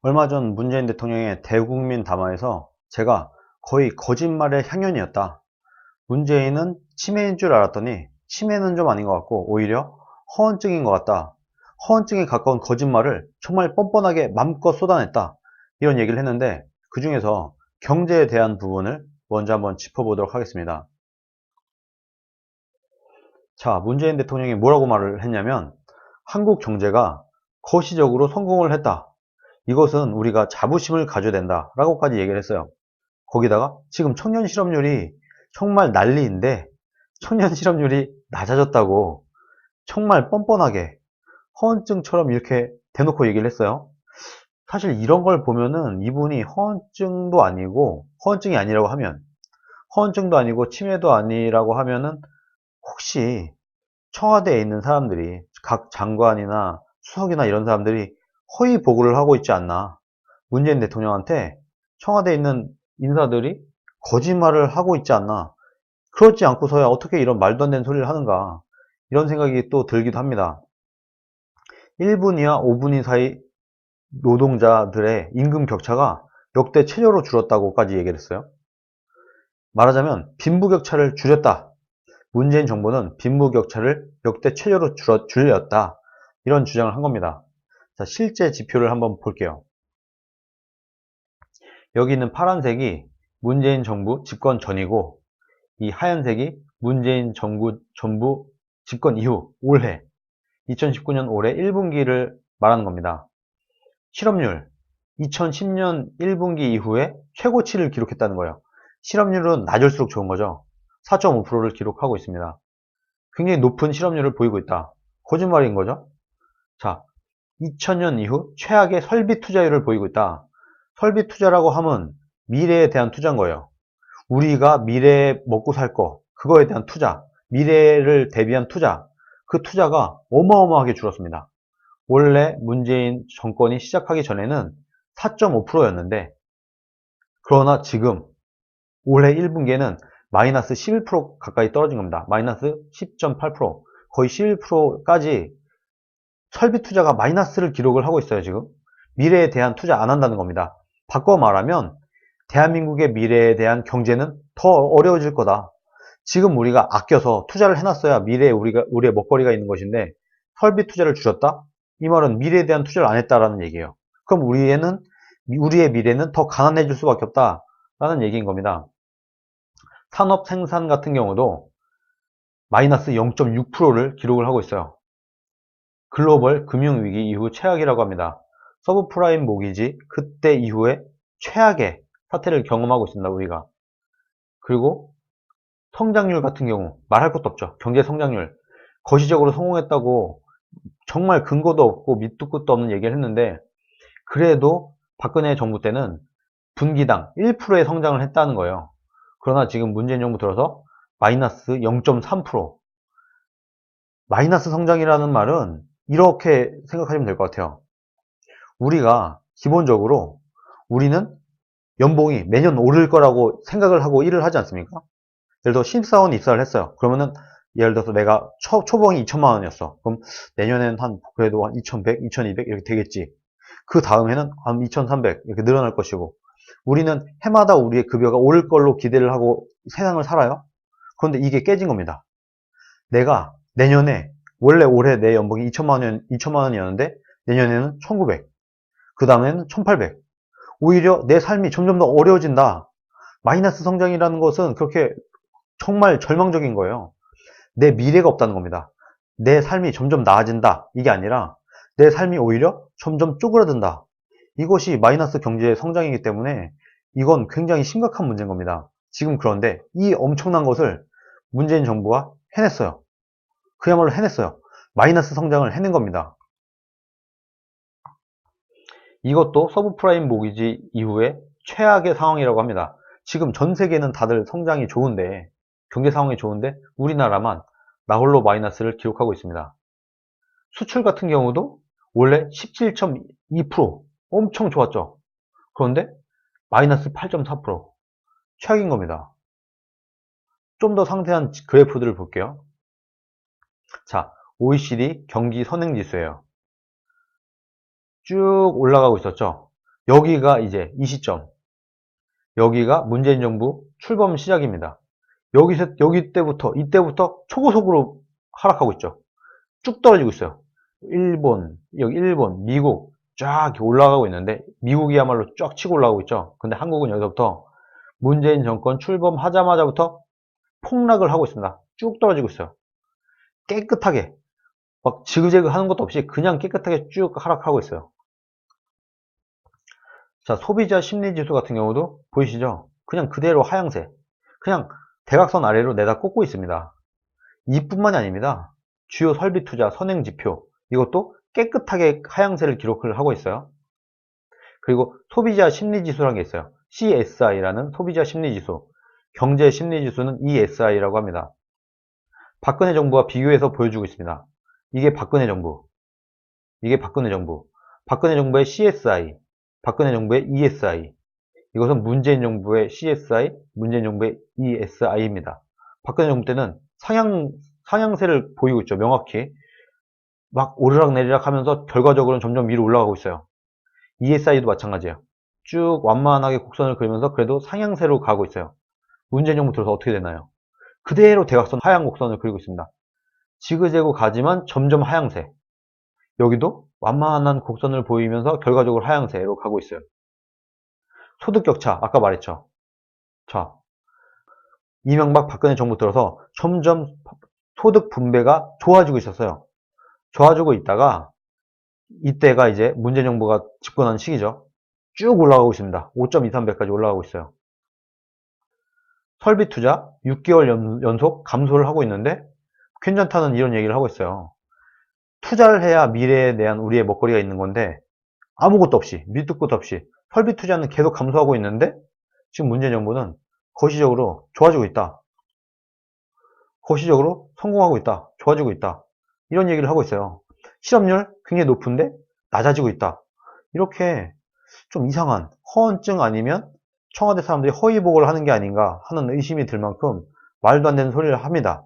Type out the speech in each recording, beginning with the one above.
얼마 전 문재인 대통령의 대국민 담화에서 제가 거의 거짓말의 향연이었다. 문재인은 치매인 줄 알았더니 치매는 좀 아닌 것 같고 오히려 허언증인 것 같다. 허언증에 가까운 거짓말을 정말 뻔뻔하게 맘껏 쏟아냈다. 이런 얘기를 했는데 그 중에서 경제에 대한 부분을 먼저 한번 짚어보도록 하겠습니다. 자, 문재인 대통령이 뭐라고 말을 했냐면 한국 경제가 거시적으로 성공을 했다. 이것은 우리가 자부심을 가져야 된다 라고까지 얘기를 했어요. 거기다가 지금 청년 실업률이 정말 난리인데 청년 실업률이 낮아졌다고 정말 뻔뻔하게 허언증처럼 이렇게 대놓고 얘기를 했어요. 사실 이런 걸 보면은 이분이 허언증도 아니고 허언증이 아니라고 하면 허언증도 아니고 치매도 아니라고 하면은 혹시 청와대에 있는 사람들이 각 장관이나 수석이나 이런 사람들이 허위 보고를 하고 있지 않나. 문재인 대통령한테 청와대에 있는 인사들이 거짓말을 하고 있지 않나. 그렇지 않고서야 어떻게 이런 말도 안 되는 소리를 하는가. 이런 생각이 또 들기도 합니다. 1분이와 5분 사이 노동자들의 임금 격차가 역대 최저로 줄었다고까지 얘기를 했어요. 말하자면 빈부격차를 줄였다. 문재인 정부는 빈부격차를 역대 최저로 줄였다. 이런 주장을 한 겁니다. 자, 실제 지표를 한번 볼게요. 여기 있는 파란색이 문재인 정부 집권 전이고 이 하얀색이 문재인 정부 집권 이후 올해 2019년 올해 1분기를 말하는 겁니다. 실업률 2010년 1분기 이후에 최고치를 기록했다는 거예요. 실업률은 낮을수록 좋은 거죠. 4.5%를 기록하고 있습니다. 굉장히 높은 실업률을 보이고 있다. 거짓말인 거죠. 자, 2000년 이후 최악의 설비 투자율을 보이고 있다. 설비 투자라고 하면 미래에 대한 투자인 거예요. 우리가 미래에 먹고 살 거, 그거에 대한 투자, 미래를 대비한 투자, 그 투자가 어마어마하게 줄었습니다. 원래 문재인 정권이 시작하기 전에는 4.5%였는데, 그러나 지금 올해 1분기에는 마이너스 11% 가까이 떨어진 겁니다. 마이너스 10.8%, 거의 11%까지 설비 투자가 마이너스를 기록을 하고 있어요, 지금. 미래에 대한 투자 안 한다는 겁니다. 바꿔 말하면 대한민국의 미래에 대한 경제는 더 어려워질 거다. 지금 우리가 아껴서 투자를 해놨어야 미래에 우리의 먹거리가 있는 것인데 설비 투자를 줄였다? 이 말은 미래에 대한 투자를 안 했다라는 얘기예요. 그럼 우리의 미래는 더 가난해질 수밖에 없다라는 얘기인 겁니다. 산업 생산 같은 경우도 마이너스 0.6%를 기록을 하고 있어요. 글로벌 금융위기 이후 최악이라고 합니다. 서브프라임 모기지 그때 이후에 최악의 사태를 경험하고 있습니다. 우리가. 그리고 성장률 같은 경우 말할 것도 없죠. 경제 성장률 거시적으로 성공했다고 정말 근거도 없고 밑도 끝도 없는 얘기를 했는데 그래도 박근혜 정부 때는 분기당 1%의 성장을 했다는 거예요. 그러나 지금 문재인 정부 들어서 마이너스 0.3%. 마이너스 성장이라는 말은 이렇게 생각하시면 될 것 같아요. 우리가 기본적으로 우리는 연봉이 매년 오를 거라고 생각을 하고 일을 하지 않습니까? 예를 들어 신입사원 입사를 했어요. 그러면은 예를 들어서 내가 초봉이 2천만 원이었어. 그럼 내년에는 그래도 한 2,100, 2,200 이렇게 되겠지. 그 다음에는 한 2,300 이렇게 늘어날 것이고 우리는 해마다 우리의 급여가 오를 걸로 기대를 하고 세상을 살아요. 그런데 이게 깨진 겁니다. 내가 내년에 원래 올해 내 연봉이 2천만 원이었는데 내년에는 1,900, 그 다음에는 1,800. 오히려 내 삶이 점점 더 어려워진다. 마이너스 성장이라는 것은 그렇게 정말 절망적인 거예요. 내 미래가 없다는 겁니다. 내 삶이 점점 나아진다. 이게 아니라 내 삶이 오히려 점점 쪼그라든다. 이것이 마이너스 경제의 성장이기 때문에 이건 굉장히 심각한 문제인 겁니다. 지금 그런데 이 엄청난 것을 문재인 정부가 해냈어요. 그야말로 해냈어요. 마이너스 성장을 해낸 겁니다. 이것도 서브프라임 모기지 이후에 최악의 상황이라고 합니다. 지금 전 세계는 다들 성장이 좋은데 경제 상황이 좋은데 우리나라만 나홀로 마이너스를 기록하고 있습니다. 수출 같은 경우도 원래 17.2% 엄청 좋았죠. 그런데 마이너스 8.4% 최악인 겁니다. 좀 더 상세한 그래프들을 볼게요. 자, OECD 경기 선행지수예요. 쭉 올라가고 있었죠. 여기가 이제 이 시점, 여기가 문재인 정부 출범 시작입니다. 여기 때부터, 이때부터 초고속으로 하락하고 있죠. 쭉 떨어지고 있어요. 일본, 여기 일본, 미국 쫙 이렇게 올라가고 있는데, 미국이야말로 쫙 치고 올라가고 있죠. 근데 한국은 여기서부터 문재인 정권 출범하자마자부터 폭락을 하고 있습니다. 쭉 떨어지고 있어요. 깨끗하게, 막 지그재그 하는 것도 없이 그냥 깨끗하게 쭉 하락하고 있어요. 자, 소비자 심리지수 같은 경우도 보이시죠? 그냥 그대로 하향세. 그냥 대각선 아래로 내다 꽂고 있습니다. 이뿐만이 아닙니다. 주요 설비 투자 선행 지표, 이것도 깨끗하게 하향세를 기록을 하고 있어요. 그리고 소비자 심리지수라는 게 있어요. CSI라는 소비자 심리지수, 경제 심리지수는 ESI라고 합니다. 박근혜 정부와 비교해서 보여주고 있습니다. 이게 박근혜 정부, 이게 박근혜 정부, 박근혜 정부의 CSI, 박근혜 정부의 ESI, 이것은 문재인 정부의 CSI, 문재인 정부의 ESI입니다. 박근혜 정부 때는 상향세를 보이고 있죠. 명확히. 막 오르락내리락 하면서 결과적으로는 점점 위로 올라가고 있어요. ESI도 마찬가지예요. 쭉 완만하게 곡선을 그리면서 그래도 상향세로 가고 있어요. 문재인 정부 들어서 어떻게 되나요? 그대로 대각선 하향 곡선을 그리고 있습니다. 지그재그 가지만 점점 하향세. 여기도 완만한 곡선을 보이면서 결과적으로 하향세로 가고 있어요. 소득 격차, 아까 말했죠. 자, 이명박 박근혜 정부 들어서 점점 소득 분배가 좋아지고 있었어요. 좋아지고 있다가 이때가 이제 문재인 정부가 집권한 시기죠. 쭉 올라가고 있습니다. 5.23배까지 올라가고 있어요. 설비 투자 6개월 연속 감소를 하고 있는데 괜찮다는 이런 얘기를 하고 있어요. 투자를 해야 미래에 대한 우리의 먹거리가 있는 건데 아무것도 없이, 밑도 끝도 없이 설비 투자는 계속 감소하고 있는데 지금 문재인 정부는 거시적으로 좋아지고 있다. 거시적으로 성공하고 있다. 좋아지고 있다. 이런 얘기를 하고 있어요. 실업률 굉장히 높은데 낮아지고 있다. 이렇게 좀 이상한 허언증 아니면 청와대 사람들이 허위보고를 하는 게 아닌가 하는 의심이 들 만큼 말도 안 되는 소리를 합니다.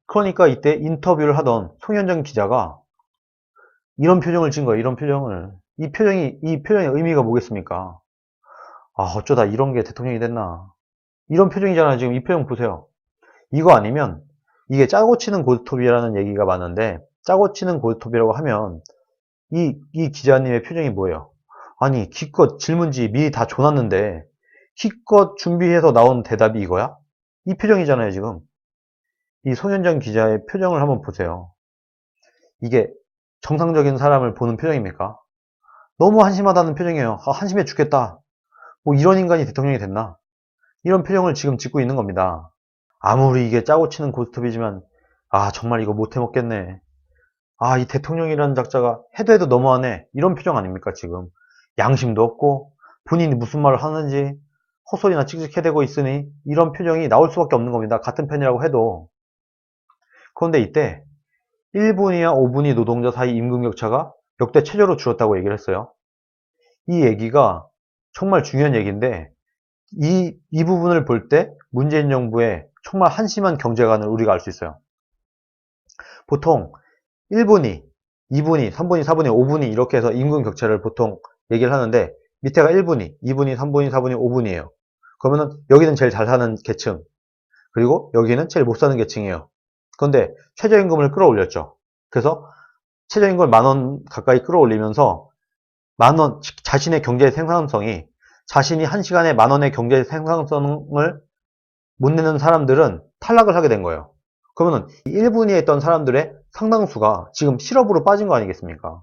그러니까 이때 인터뷰를 하던 송현정 기자가 이런 표정을 지은 거예요. 이런 표정을. 이 표정의 의미가 뭐겠습니까? 아, 어쩌다 이런 게 대통령이 됐나. 이런 표정이잖아요. 지금 이 표정 보세요. 이거 아니면 이게 짜고 치는 고스톱이라는 얘기가 많은데 짜고 치는 고스톱이라고 하면 이 기자님의 표정이 뭐예요? 아니, 기껏 질문지 미리 다 줘놨는데 기껏 준비해서 나온 대답이 이거야? 이 표정이잖아요, 지금. 이 손현정 기자의 표정을 한번 보세요. 이게 정상적인 사람을 보는 표정입니까? 너무 한심하다는 표정이에요. 아, 한심해 죽겠다. 뭐 이런 인간이 대통령이 됐나? 이런 표정을 지금 짓고 있는 겁니다. 아무리 이게 짜고 치는 고스톱이지만 아, 정말 이거 못해 먹겠네. 아, 이 대통령이라는 작자가 해도 해도 너무하네. 이런 표정 아닙니까, 지금. 양심도 없고 본인이 무슨 말을 하는지 헛소리나 찍찍해대고 있으니 이런 표정이 나올 수밖에 없는 겁니다. 같은 편이라고 해도. 그런데 이때 1분이나 5분이 노동자 사이 임금 격차가 역대 최저로 줄었다고 얘기를 했어요. 이 얘기가 정말 중요한 얘기인데 이 부분을 볼 때 문재인 정부의 정말 한심한 경제관을 우리가 알 수 있어요. 보통 1분위, 2분위, 3분위, 4분위, 5분위 이렇게 해서 임금 격차를 보통 얘기를 하는데 밑에가 1분위, 2분위, 3분위, 4분위, 5분위예요. 그러면은 여기는 제일 잘 사는 계층, 그리고 여기는 제일 못 사는 계층이에요. 그런데 최저임금을 끌어올렸죠. 그래서 최저임금을 10,000원 가까이 끌어올리면서 만원, 자신의 경제 생산성이 자신이 한 시간에 10,000원의 경제 생산성을 못 내는 사람들은 탈락을 하게 된 거예요. 그러면은 1분위에 있던 사람들의 상당수가 지금 실업으로 빠진 거 아니겠습니까?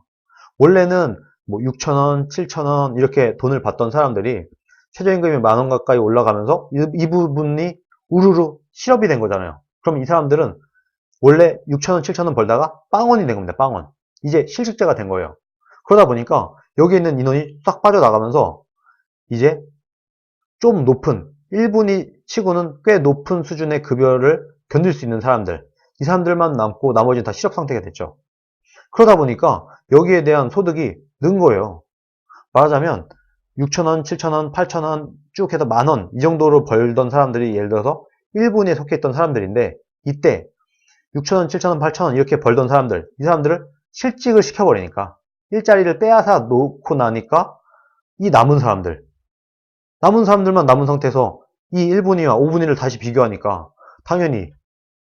원래는 뭐 6,000원, 7,000원 이렇게 돈을 받던 사람들이 최저임금이 10,000원 가까이 올라가면서 이 부분이 우르르 실업이 된 거잖아요. 그럼 이 사람들은 원래 6,000원, 7,000원 벌다가 빵원이 된 겁니다. 빵원. 이제 실직자가 된 거예요. 그러다 보니까 여기 있는 인원이 싹 빠져나가면서 이제 좀 높은 1분위 치고는 꽤 높은 수준의 급여를 견딜 수 있는 사람들, 이 사람들만 남고 나머지는 다 실업 상태가 됐죠. 그러다 보니까 여기에 대한 소득이 는 거예요. 말하자면 6,000원, 7,000원, 8,000원 쭉 해서 10,000원 이 정도로 벌던 사람들이 예를 들어서 1분위에 속해 있던 사람들인데 이때 6,000원, 7,000원, 8,000원 이렇게 벌던 사람들, 이 사람들을 실직을 시켜버리니까 일자리를 빼앗아 놓고 나니까 이 남은 사람들만 남은 상태에서 이 1분위와 5분위를 다시 비교하니까 당연히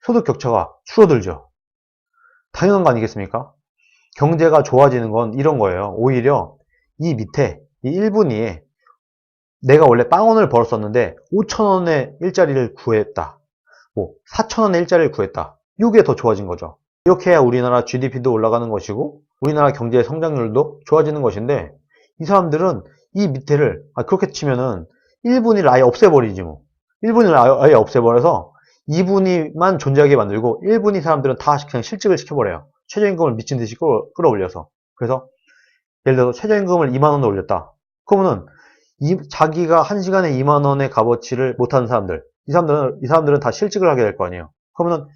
소득 격차가 줄어들죠. 당연한 거 아니겠습니까? 경제가 좋아지는 건 이런 거예요. 오히려 이 밑에 이 1분위에 내가 원래 빵원을 벌었었는데 5천원의 일자리를 구했다. 뭐 4천원의 일자리를 구했다. 이게 더 좋아진 거죠. 이렇게 해야 우리나라 GDP도 올라가는 것이고 우리나라 경제의 성장률도 좋아지는 것인데 이 사람들은 이 밑에를 그렇게 치면은 1분위를 아예 없애버리지 뭐. 1분위를 아예 없애버려서 2분위만 존재하게 만들고 1분위 사람들은 다 그냥 실직을 시켜버려요. 최저임금을 미친 듯이 끌어올려서. 그래서 예를 들어서 최저임금을 2만원을 올렸다. 그러면은 자기가 1시간에 2만원의 값어치를 못하는 사람들, 이 사람들은 다 실직을 하게 될 거 아니에요. 그러면은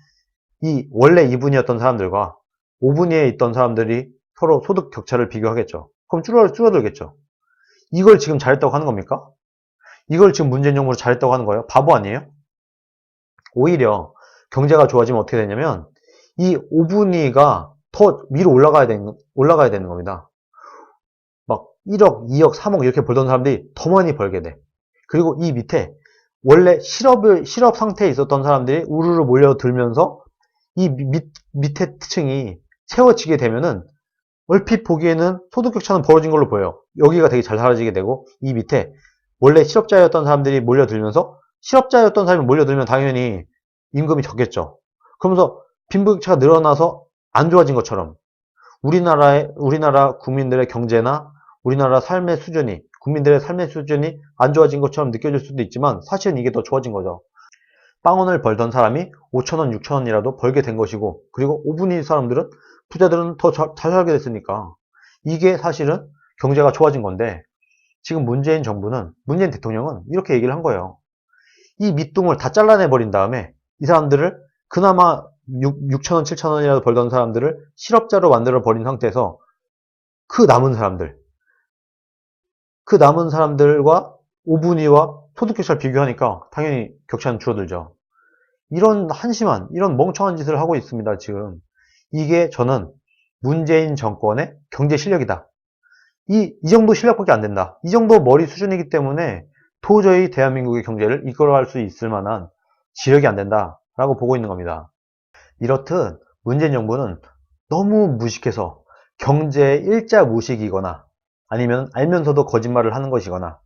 이 원래 2분위였던 사람들과 5분위에 있던 사람들이 서로 소득 격차를 비교하겠죠. 그럼 줄어들겠죠. 이걸 지금 잘했다고 하는 겁니까? 이걸 지금 문재인 정부로 잘했다고 하는 거예요? 바보 아니에요? 오히려 경제가 좋아지면 어떻게 되냐면 이 5분위가 더 위로 올라가야 되는 겁니다. 막 1억, 2억, 3억 이렇게 벌던 사람들이 더 많이 벌게 돼. 그리고 이 밑에 원래 실업 상태에 있었던 사람들이 우르르 몰려들면서 이 밑에 층이 채워지게 되면은 얼핏 보기에는 소득 격차는 벌어진 걸로 보여요. 여기가 되게 잘 사라지게 되고 이 밑에 원래 실업자였던 사람들이 몰려들면서 실업자였던 사람이 몰려들면 당연히 임금이 적겠죠. 그러면서 빈부격차가 늘어나서 안 좋아진 것처럼 우리나라 국민들의 경제나 우리나라 국민들의 삶의 수준이 안 좋아진 것처럼 느껴질 수도 있지만 사실은 이게 더 좋아진 거죠. 빵원을 벌던 사람이 5천원, 6천원이라도 벌게 된 것이고 그리고 5분위 사람들은 부자들은 더 잘 살게 됐으니까 이게 사실은 경제가 좋아진 건데 지금 문재인 대통령은 이렇게 얘기를 한 거예요. 이 밑둥을 다 잘라내 버린 다음에 이 사람들을 그나마 6천원, 7천원이라도 벌던 사람들을 실업자로 만들어 버린 상태에서 그 남은 사람들과 5분위와 소득 격차를 비교하니까 당연히 격차는 줄어들죠. 이런 한심한, 이런 멍청한 짓을 하고 있습니다, 지금. 이게 저는 문재인 정권의 경제 실력이다. 이 정도 실력밖에 안 된다. 이 정도 머리 수준이기 때문에 도저히 대한민국의 경제를 이끌어갈 수 있을 만한 지력이 안 된다라고 보고 있는 겁니다. 이렇듯 문재인 정부는 너무 무식해서 경제의 일자 무식이거나 아니면 알면서도 거짓말을 하는 것이거나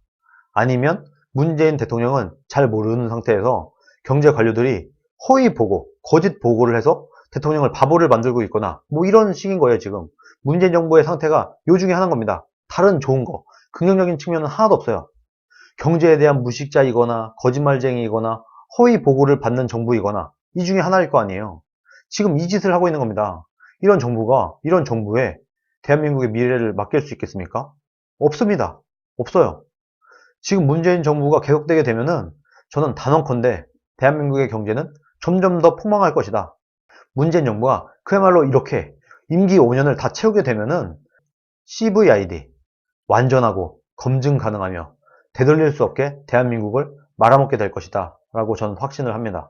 아니면 문재인 대통령은 잘 모르는 상태에서 경제 관료들이 허위 보고, 거짓 보고를 해서 대통령을 바보를 만들고 있거나 뭐 이런 식인 거예요, 지금. 문재인 정부의 상태가 요 중에 하나인 겁니다. 다른 좋은 거, 긍정적인 측면은 하나도 없어요. 경제에 대한 무식자이거나 거짓말쟁이이거나 허위 보고를 받는 정부이거나 이 중에 하나일 거 아니에요. 지금 이 짓을 하고 있는 겁니다. 이런 정부에 대한민국의 미래를 맡길 수 있겠습니까? 없습니다. 없어요. 지금 문재인 정부가 계속되게 되면은 저는 단언컨대 대한민국의 경제는 점점 더 폭망할 것이다. 문재인 정부가 그야말로 이렇게 임기 5년을 다 채우게 되면은 CVID 완전하고 검증 가능하며 되돌릴 수 없게 대한민국을 말아먹게 될 것이다 라고 저는 확신을 합니다.